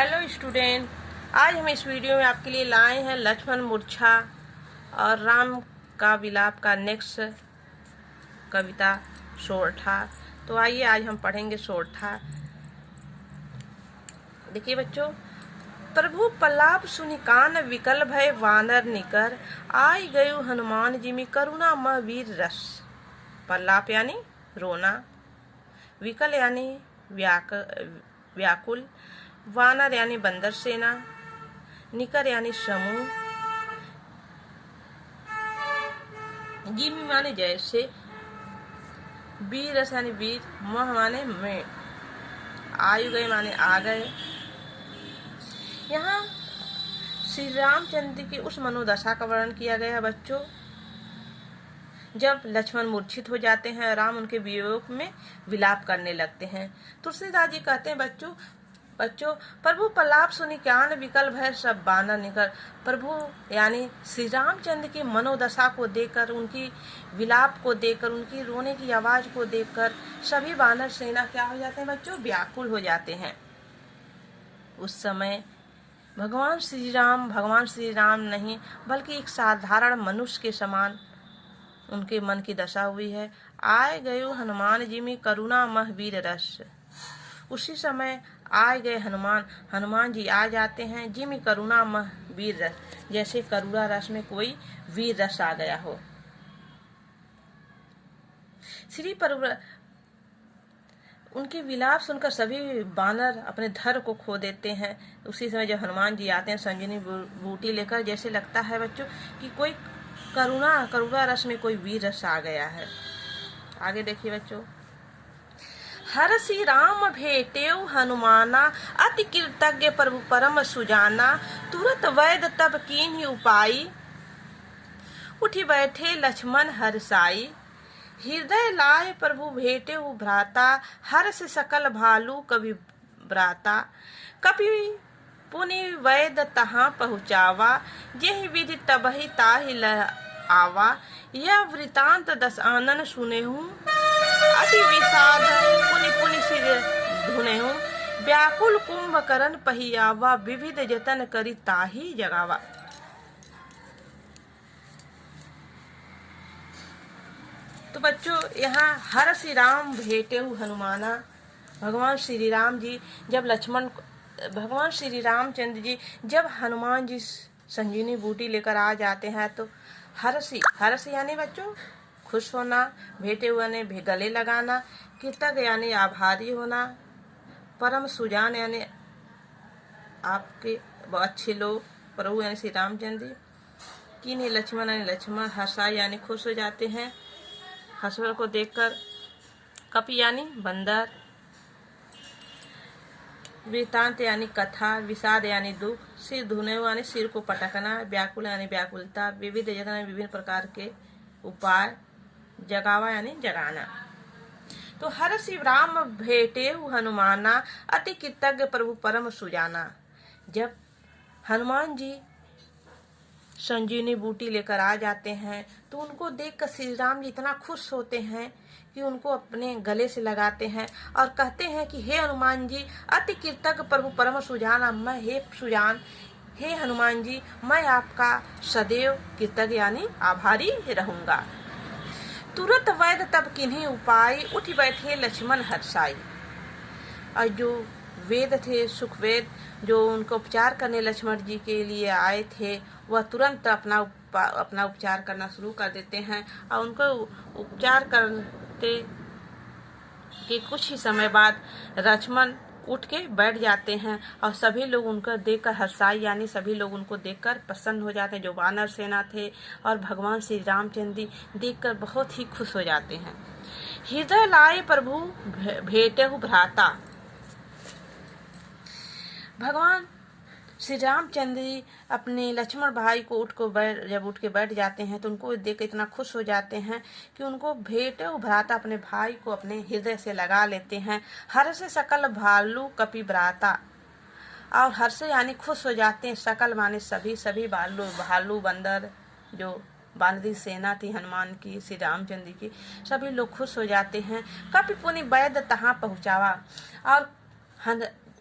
Hello student, आज हम इस वीडियो में आपके लिए लाए हैं लक्ष्मण मूर्छा और राम का विलाप का नेक्स्ट कविता सोरठा। तो आइए आज हम पढ़ेंगे सोरठा। देखिए बच्चों, प्रभु पल्लाप सुनि कान विकल भय वानर निकर, आई गयो हनुमान जिमि करुणा मह वीर रस। पल्लाप यानी रोना, विकल यानी व्याकुल, वानर यानी बंदर सेना, निकर यानी समूह, जिमी माने जैसे, वीर रस यानी वीर, मह माने में, आयु गए माने आ गए। यहाँ श्री रामचंद्र की उस मनोदशा का वर्णन किया गया है बच्चों, जब लक्ष्मण मूर्छित हो जाते हैं, राम उनके वियोग में विलाप करने लगते हैं। तुलसीदास जी कहते हैं बच्चों प्रभु पल्लाप सुनि कान विकल भय सब बानर निकर। प्रभु यानी श्री रामचंद्र की मनोदशा को देखकर, उनकी विलाप को देखकर, उनकी रोने की आवाज को देखकर सभी बानर सेना क्या हो जाते हैं बच्चों, व्याकुल हो जाते हैं। उस समय भगवान श्री राम नहीं बल्कि एक साधारण मनुष्य के समान उनके मन की दशा हुई है। आए गयो हनुमान जिमि करुणा मह वीर रस। उसी समय आए गए हनुमान जी आ जाते हैं, जिमि करुणा मह वीर रस, जैसे करुणा रस में कोई वीर रस आ गया हो। श्री उनके विलाप सुनकर सभी बानर अपने धर को खो देते हैं। उसी समय जब हनुमान जी आते हैं संजीवनी बूटी लेकर, जैसे लगता है बच्चों कि कोई करुणा रस में कोई वीर रस आ गया है। आगे देखिए बच्चों, हरसि राम भेटेउ हनुमाना, अति कृतज्ञ प्रभु परम सुजाना, तुरत वैद तब कीन्ही उपाई, उठी बैठे लक्ष्मण हरसाई। हृदय लाय प्रभु भेटेउ भ्राता, हर्ष सकल भालू कवि ब्राता। कपि पुनि वैद तहाँ पहुँचावा, जेहि विधि तबहि ताहि लह आवा। यह वृतांत दस आनन सुनेहूँ, अति विषाद पुनि पुनि सिर धुनेहूँ। व्याकुल कुंभकर्ण पहियावा, विविध जतन करि ताहि जगावा। तो बच्चों, यहाँ हर श्री राम भेटेहु हनुमाना, भगवान श्री रामचंद्र जी जब हनुमान जी संजीवनी बूटी लेकर आ जाते हैं तो हर्ष यानी बच्चों खुश होना, भेटे हुए गले लगाना, कृतज्ञ यानी आभारी होना, परम सुजान यानी आपके अच्छे लोग, प्रभु यानी श्री रामचंद्र जी, किन्हीं लक्ष्मण यानी लक्ष्मण, हर्षाई यानी खुश हो जाते हैं हसुर को देखकर, कपि यानी बंदर, वृतांत यानी कथा, विषाद यानी दुख, सिर धुने यानी सिर को पटकना, व्याकुल यानी व्याकुलता, विविध जतन विभिन्न प्रकार के उपाय, जगावा यानी जगाना। तो हर शिव राम भेटेहु हनुमाना, अति कृतज्ञ प्रभु परम सुजाना। जब हनुमान जी संजीवनी बूटी लेकर आ जाते हैं तो उनको देखकर श्री राम जी इतना खुश होते हैं कि उनको अपने गले से लगाते हैं और कहते हैं कि हे हनुमान जी, अति कृतज्ञ प्रभु परम सुजाना, मैं हे हनुमान जी, मैं आपका सदैव कृतज्ञ यानी आभारी रहूंगा। तुरंत वैद तब किन्हीं उपाय, उठ बैठे लक्ष्मण हर्षाई। और जो वेद थे, सुखवेद, जो उनको उपचार करने लक्ष्मण जी के लिए आए थे, वह तुरंत अपना उपचार करना शुरू कर देते हैं। और उनको उपचार करते के कुछ ही समय बाद लक्ष्मण उठ के बैठ जाते हैं और सभी लोग उनको देखकर हर्षाई यानी सभी लोग उनको देखकर प्रसन्न हो जाते हैं। जो वानर सेना थे और भगवान श्री रामचंद्र देखकर बहुत ही खुश हो जाते हैं। हृदय लाए प्रभु भेटेहु भ्राता। भगवान श्री रामचंद्र जी अपने लक्ष्मण भाई को जब उठ के बैठ जाते हैं तो उनको देख के इतना खुश हो जाते हैं कि उनको भेटेहु भ्राता, अपने भाई को अपने हृदय से लगा लेते हैं। हर्ष सकल भालू कपि ब्राता। और हर्ष यानी खुश हो जाते हैं, सकल माने सभी भालू बंदर, जो बानरी सेना थी हनुमान की, श्री रामचंद्र की, सभी लोग खुश हो जाते हैं। कपि पुनि वैद तहाँ पहुँचावा। और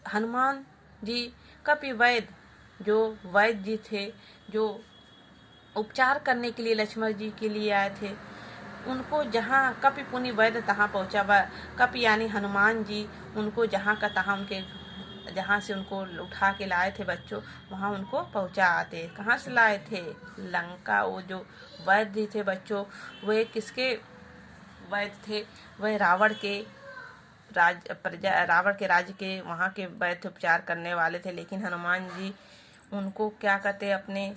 हनुमान जी कपि वैद्य जो वैद्य जी थे, जो उपचार करने के लिए लक्ष्मण जी के लिए आए थे, उनको जहाँ कपि पुनि वैद्य तहाँ पहुँचा। वह कपि यानी हनुमान जी उनको जहाँ का तहाँ, उनके जहाँ से उनको उठा के लाए थे बच्चों, वहाँ उनको पहुँचा आते। कहाँ से लाए थे? लंका। वो जो वैद्य थे बच्चों, वे किसके वैद्य थे? वह रावण के राज्य के वहाँ के वैद्य उपचार करने वाले थे। लेकिन हनुमान जी उनको क्या कहते, अपने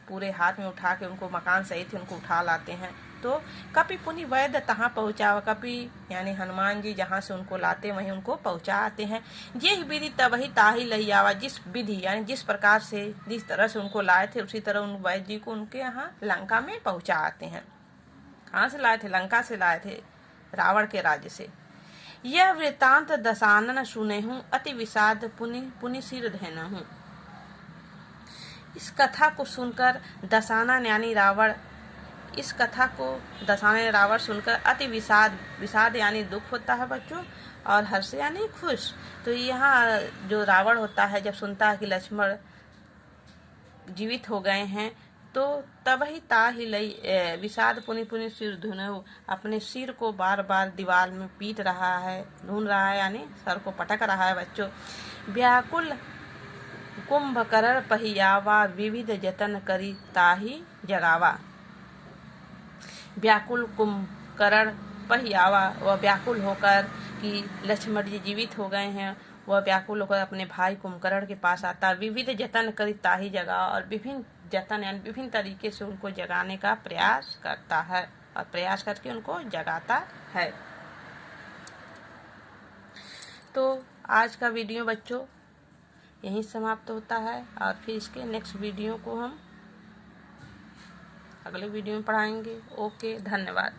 पूरे हाथ में उठा के उनको मकान सहित उनको उठा लाते हैं। तो कपि पुनि वैद्य तहाँ पहुँचा। कपि यानी हनुमान जी जहाँ से उनको लाते वहीं उनको पहुँचा आते हैं। ये विधि तबहि ताहि लही आवा। जिस विधि यानी जिस प्रकार से, जिस तरह से उनको लाए थे, उसी तरह उन वैद्य जी को उनके यहाँ लंका में पहुँचा आते हैं। कहाँ से लाए थे? लंका से लाए थे, रावण के राज्य से। यह वृतांत दशानन सुनेहूं, अति विषाद पुनि सिर धैनहूं। इस कथा को सुनकर दशानन यानी रावण, इस कथा को दशानन रावण सुनकर अति विषाद यानी दुख होता है बच्चों, और हर्ष यानी खुश। तो यहाँ जो रावण होता है, जब सुनता है कि लक्ष्मण जीवित हो गए हैं, तो तबहि ताहि लई विषाद पुनि सिर धुनहु, अपने सिर को बार बार दीवार में पीट रहा है, ढूंढ रहा है, यानी सर को पटक रहा है बच्चों। व्याकुल कुंभकर्ण पहियावा, विविध जतन करी ताहि जगावा। व्याकुल कुंभकर्ण पहियावा, वह व्याकुल होकर कि लक्ष्मण जी जीवित हो गए हैं, वह व्याकुल होकर अपने भाई कुंभकर्ण के पास आता। विविध जतन करी ताहि जगा, और विभिन्न जतन यानी विभिन्न तरीके से उनको जगाने का प्रयास करता है, और प्रयास करके उनको जगाता है। तो आज का वीडियो बच्चों यहीं समाप्त होता है, और फिर इसके नेक्स्ट वीडियो को हम अगले वीडियो में पढ़ाएंगे। ओके, धन्यवाद।